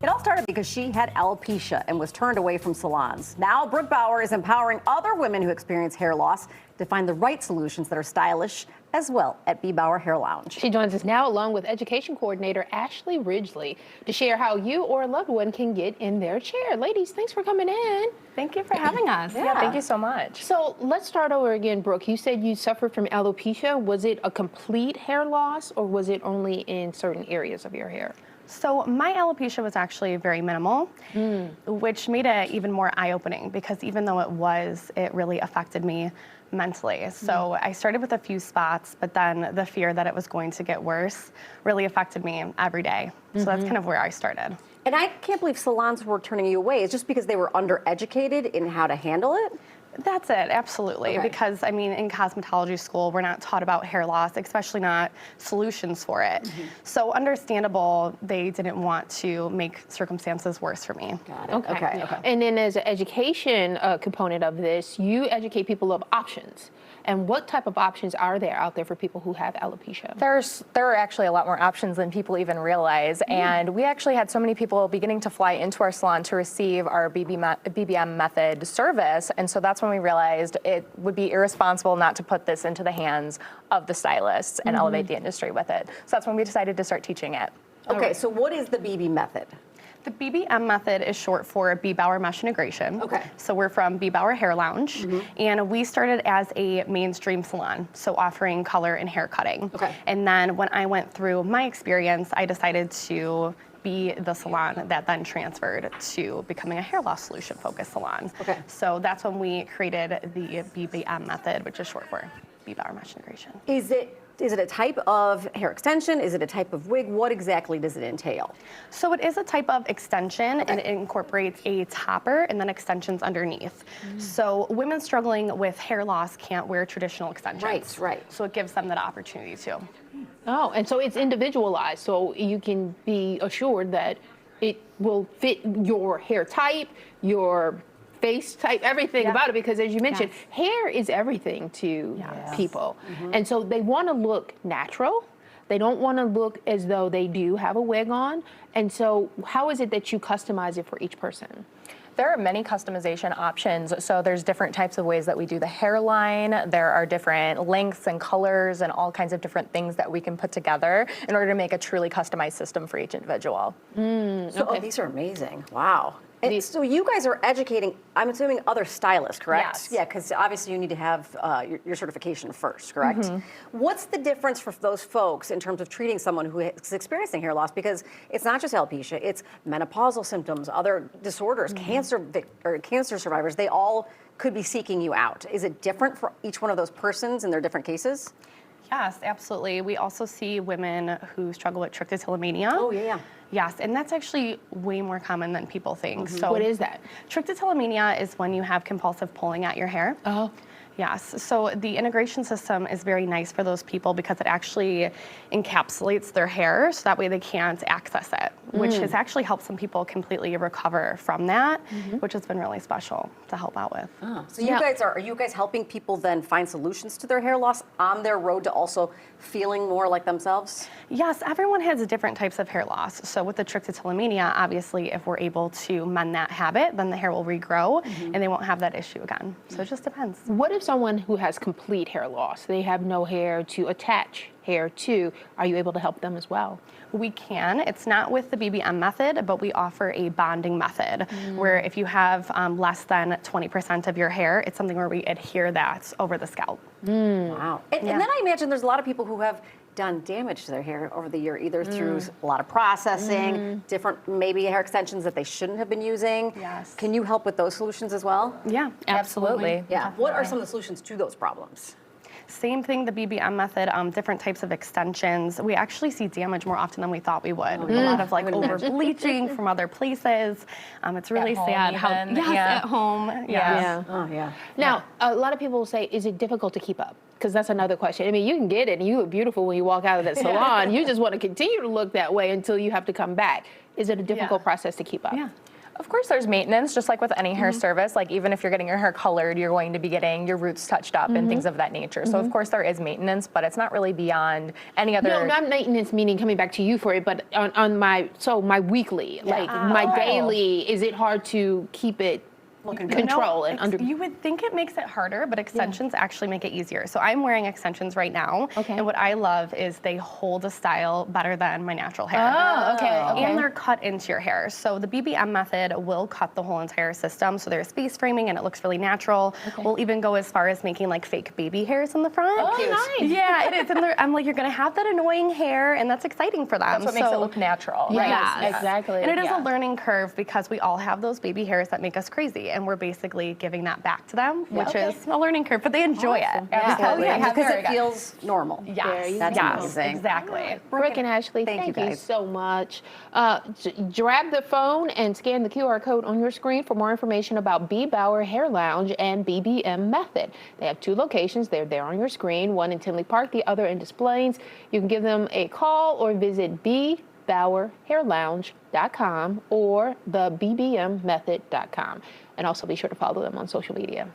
It all started because she had alopecia and was turned away from salons. Now, Brooke Bauer is empowering other women who experience hair loss to find the right solutions that are stylish as well at B. Bauer Hair Lounge. She joins us now along with education coordinator Ashley Ridgely to share how you or a loved one can get in their chair. Ladies, thanks for coming in. Thank you for having us. Yeah, thank you so much. So let's start over again, Brooke. You said you suffered from alopecia. Was it a complete hair loss or was it only in certain areas of your hair? So my alopecia was actually very minimal, which made it even more eye-opening because even though it really affected me mentally. So I started with a few spots, but then the fear that it was going to get worse really affected me every day. So that's kind of where I started. And I can't believe salons were turning you away. It's just because they were undereducated in how to handle it? That's it, absolutely. Okay. Because, I mean, in cosmetology school, we're not taught about hair loss, especially not solutions for it. So understandable, they didn't want to make circumstances worse for me. Got it. Okay. And then as an education component of this, you educate people of options. And what type of options are there out there for people who have alopecia? There are actually a lot more options than people even realize. And we actually had so many people beginning to fly into our salon to receive our BBM method service. And so that's when we realized it would be irresponsible not to put this into the hands of the stylists and elevate the industry with it. So that's when we decided to start teaching it. Okay, so what is the BB method? The BBM method is short for B. Bauer Mesh Integration. Okay. So we're from B. Bauer Hair Lounge, and we started as a mainstream salon, so offering color and hair cutting. Okay. And then when I went through my experience, I decided to be the salon that then transferred to becoming a hair loss solution focused salon. Okay. So that's when we created the BBM method, which is short for B. Bauer Mesh Integration. Is it a type of hair extension? Is it a type of wig? What exactly does it entail? So it is a type of extension, and it incorporates a topper and then extensions underneath. So women struggling with hair loss can't wear traditional extensions. Right. So it gives them that opportunity too. Oh, and so it's individualized, so you can be assured that it will fit your hair type, your face type, everything about it, because as you mentioned, hair is everything to people. And so they want to look natural. They don't want to look as though they do have a wig on. And so how is it that you customize it for each person? There are many customization options. So there's different types of ways that we do the hairline. There are different lengths and colors and all kinds of different things that we can put together in order to make a truly customized system for each individual. These are amazing. Wow. And so you guys are educating, I'm assuming, other stylists, correct? Yes. Yeah, because obviously you need to have your certification first, correct? What's the difference for those folks in terms of treating someone who is experiencing hair loss? Because it's not just alopecia, it's menopausal symptoms, other disorders, cancer survivors, they all could be seeking you out. Is it different for each one of those persons in their different cases? Yes, absolutely. We also see women who struggle with trichotillomania. Oh, yeah. Yes, and that's actually way more common than people think. So What is that? Trichotillomania is when you have compulsive pulling at your hair. Oh. Yes, so the integration system is very nice for those people because it actually encapsulates their hair so that way they can't access it, which has actually helped some people completely recover from that, which has been really special to help out with. So are you guys helping people then find solutions to their hair loss on their road to also feeling more like themselves? Yes, everyone has different types of hair loss. So with the trichotillomania, obviously, if we're able to mend that habit, then the hair will regrow and they won't have that issue again. So it just depends. What if someone who has complete hair loss, they have no hair to attach hair to, are you able to help them as well? We can. It's not with the BBM method, but we offer a bonding method where if you have less than 20% of your hair, it's something where we adhere that over the scalp. Wow. And then I imagine there's a lot of people who have done damage to their hair over the year, either through a lot of processing, different maybe hair extensions that they shouldn't have been using. Yes. Can you help with those solutions as well? Yeah, absolutely. Yeah. What are some of the solutions to those problems? Same thing, the BBM method, different types of extensions. We actually see damage more often than we thought we would. A lot of over bleaching from other places. It's really sad how, at home. Yeah. Oh, yeah. Now, a lot of people will say, is it difficult to keep up? Because that's another question. I mean, you can get it and you look beautiful when you walk out of that salon. You just want to continue to look that way until you have to come back. Is it a difficult process to keep up? Yeah. Of course, there's maintenance, just like with any hair service. Like even if you're getting your hair colored, you're going to be getting your roots touched up and things of that nature. So of course there is maintenance, but it's not really beyond any other. No, not maintenance, meaning coming back to you for it, but on my weekly, like my daily, is it hard to keep it control and under? You would think it makes it harder, but extensions actually make it easier. So I'm wearing extensions right now, and what I love is they hold a style better than my natural hair. Oh, okay. And they're cut into your hair. So the BBM method will cut the whole entire system. So there's face framing and it looks really natural. We'll even go as far as making like fake baby hairs in the front. Oh, nice. Yeah, it is. And I'm like, you're gonna have that annoying hair, and that's exciting for them. That's what makes it look natural. Yes, Yes. exactly. And it is Yeah. a learning curve because we all have those baby hairs that make us crazy, and we're basically giving that back to them, which is a learning curve, but they enjoy it. Absolutely. Because Because it feels normal. Yes, That's yes, amazing. exactly. Brooke and Ashley, Thank you, thank you guys. so much. Grab the phone and scan the QR code on your screen for more information about B. Bauer Hair Lounge and BBM Method. They have 2 locations. They're there on your screen, one in Tinley Park, the other in Des Plaines. You can give them a call or visit bBauerHairLounge.com or the BBMMethod.com. And also be sure to follow them on social media.